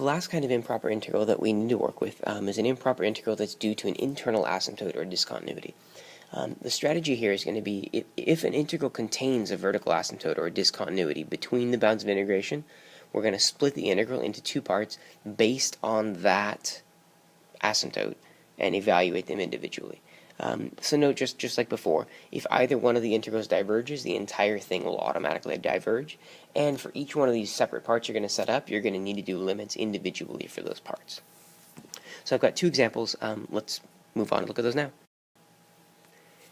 The last kind of improper integral that we need to work with is an improper integral that's due to an internal asymptote or discontinuity. The strategy here is going to be if an integral contains a vertical asymptote or a discontinuity between the bounds of integration, we're going to split the integral into two parts based on that asymptote and evaluate them individually. So note, just like before, if either one of the integrals diverges, the entire thing will automatically diverge. And for each one of these separate parts you're going to set up, you're going to need to do limits individually for those parts. So I've got two examples. Let's move on and look at those now.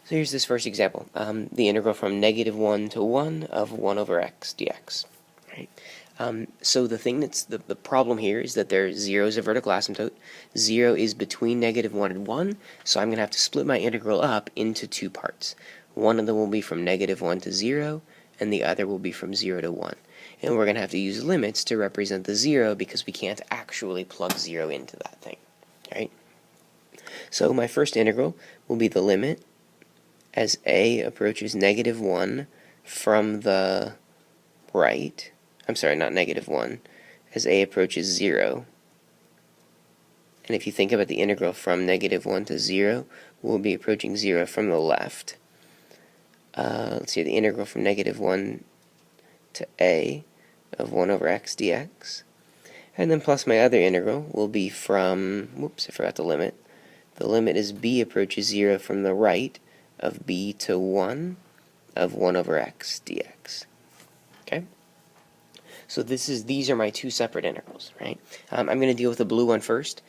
So here's this first example, the integral from -1 to 1 of 1 over x dx. Right? So the thing that's the problem here is that there 0 is a vertical asymptote. 0 is between -1 and 1, so I'm going to have to split my integral up into two parts. One of them will be from -1 to 0, and the other will be from 0 to 1. And we're going to have to use limits to represent the 0 because we can't actually plug 0 into that thing. Right? So my first integral will be the limit as a approaches -1 from the right. I'm sorry, not -1, as a approaches 0. And if you think about the integral from -1 to 0, we'll be approaching 0 from the left. Let's see, the integral from -1 to a of 1 over x dx. And then plus my other integral will be from, whoops, I forgot the limit. The limit is b approaches 0 from the right of b to 1 of 1 over x dx. Okay? So these are my two separate integrals, right? I'm going to deal with the blue one first.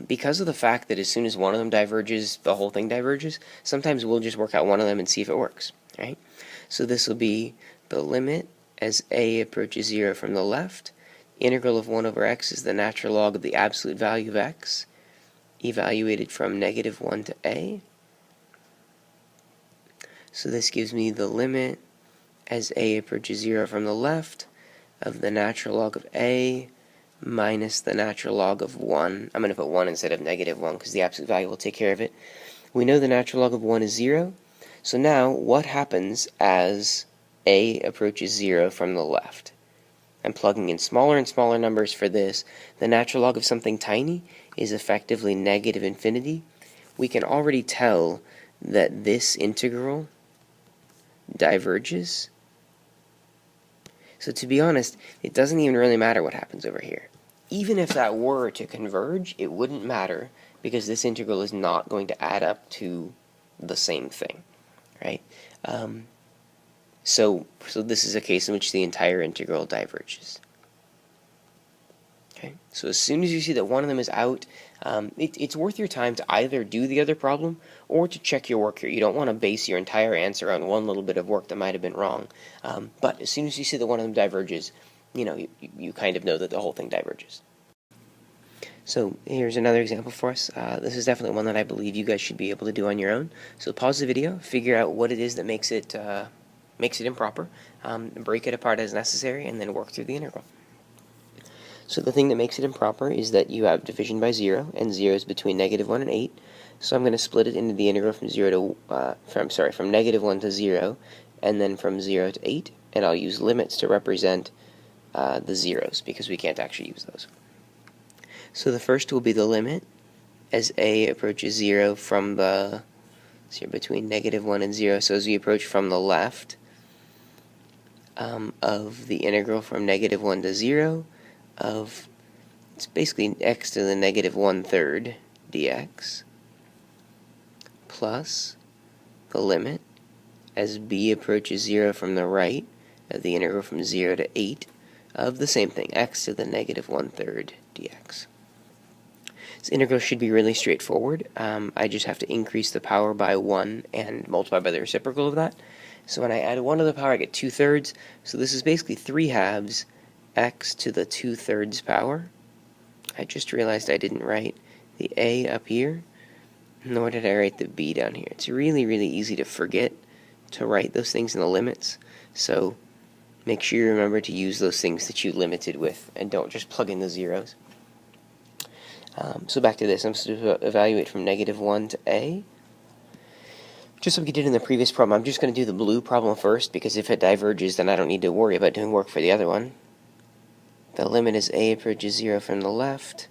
Because of the fact that as soon as one of them diverges, the whole thing diverges, sometimes we'll just work out one of them and see if it works, right? So this will be the limit as a approaches 0 from the left. Integral of 1 over x is the natural log of the absolute value of x, evaluated from -1 to a. So this gives me the limit as a approaches 0 from the left of the natural log of a minus the natural log of 1. I'm going to put 1 instead of -1 because the absolute value will take care of it. We know the natural log of 1 is 0. So now what happens as a approaches 0 from the left? I'm plugging in smaller and smaller numbers for this. The natural log of something tiny is effectively -infinity. We can already tell that this integral diverges. So to be honest, it doesn't even really matter what happens over here. Even if that were to converge, it wouldn't matter because this integral is not going to add up to the same thing, right? So this is a case in which the entire integral diverges. Okay, so as soon as you see that one of them is out, it's worth your time to either do the other problem or to check your work here. You don't want to base your entire answer on one little bit of work that might have been wrong. But as soon as you see that one of them diverges, you kind of know that the whole thing diverges. So here's another example for us. This is definitely one that I believe you guys should be able to do on your own. So pause the video, figure out what it is that makes it improper, break it apart as necessary, and then work through the integral. So the thing that makes it improper is that you have division by 0, and 0 is between -1 and 8. So I'm going to split it into the integral from from -1 to 0, and then from 0 to 8, and I'll use limits to represent the zeros because we can't actually use those. So the first will be the limit as a approaches 0 from the between -1 and 0. So as we approach from the left of the integral from -1 to 0 of, it's basically x to the -1/3 dx plus the limit as b approaches 0 from the right of the integral from 0 to 8 of the same thing, x to the -1/3 dx. This integral should be really straightforward. I just have to increase the power by 1 and multiply by the reciprocal of that. So when I add 1 to the power, I get 2/3. So this is basically 3/2 x to the 2/3 power. I just realized I didn't write the a up here, nor did I write the b down here. It's really, really easy to forget to write those things in the limits. So make sure you remember to use those things that you limited with, and don't just plug in the zeros. So back to this, I'm supposed to evaluate from -1 to a. Just like we did in the previous problem, I'm just going to do the blue problem first, because if it diverges, then I don't need to worry about doing work for the other one. The limit as a approaches 0 from the left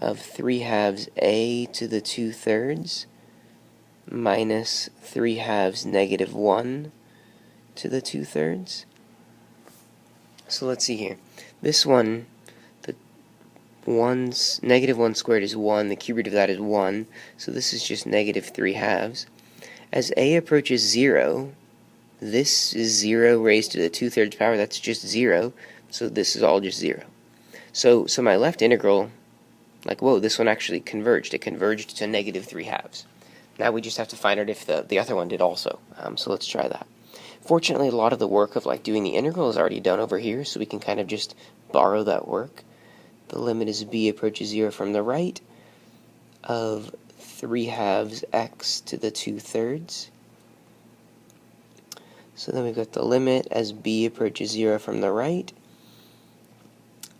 of 3 halves a to the 2/3 minus 3 halves negative 1 to the 2/3. So let's see here. This one, the negative 1 squared is 1, the cube root of that is 1, so this is just negative 3 halves. As a approaches 0, this is 0 raised to the 2/3 power, that's just 0, so this is all just 0. So my left integral, like, whoa, this one actually converged. It converged to negative 3 halves. Now we just have to find out if the other one did also. So let's try that. Fortunately, a lot of the work of doing the integral is already done over here, so we can kind of just borrow that work. The limit as b approaches 0 from the right of 3 halves x to the 2/3. So then we've got the limit as b approaches 0 from the right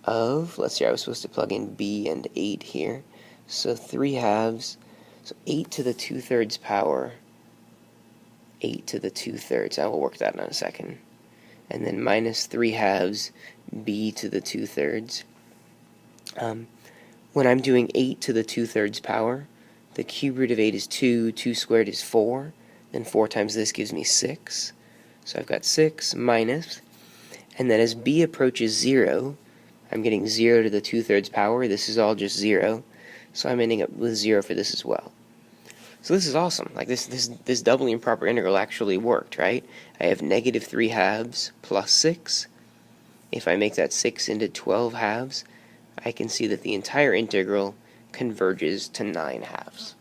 of, let's see, I was supposed to plug in b and 8 here. So 3 halves, so 8 to the 2/3 power, 8 to the 2/3, I will work that in a second. And then minus 3 halves b to the 2/3. When I'm doing 8 to the 2/3 power, the cube root of 8 is 2, 2 squared is 4, then 4 times this gives me 6. So I've got 6 minus, and then as b approaches 0, I'm getting 0 to the 2/3 power. This is all just 0, so I'm ending up with 0 for this as well. So this is awesome. Like this doubly improper integral actually worked, right? I have negative 3 halves plus 6. If I make that 6 into 12 halves, I can see that the entire integral converges to 9 halves.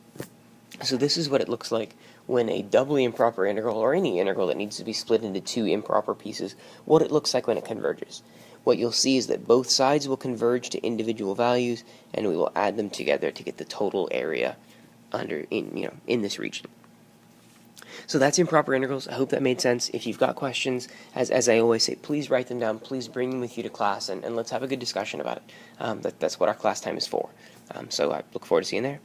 So this is what it looks like when a doubly improper integral, or any integral that needs to be split into two improper pieces, what it looks like when it converges. What you'll see is that both sides will converge to individual values, and we will add them together to get the total area in this region. So that's improper integrals. I hope that made sense. If you've got questions, as I always say, please write them down. Please bring them with you to class, and let's have a good discussion about it. That's what our class time is for. So I look forward to seeing you there.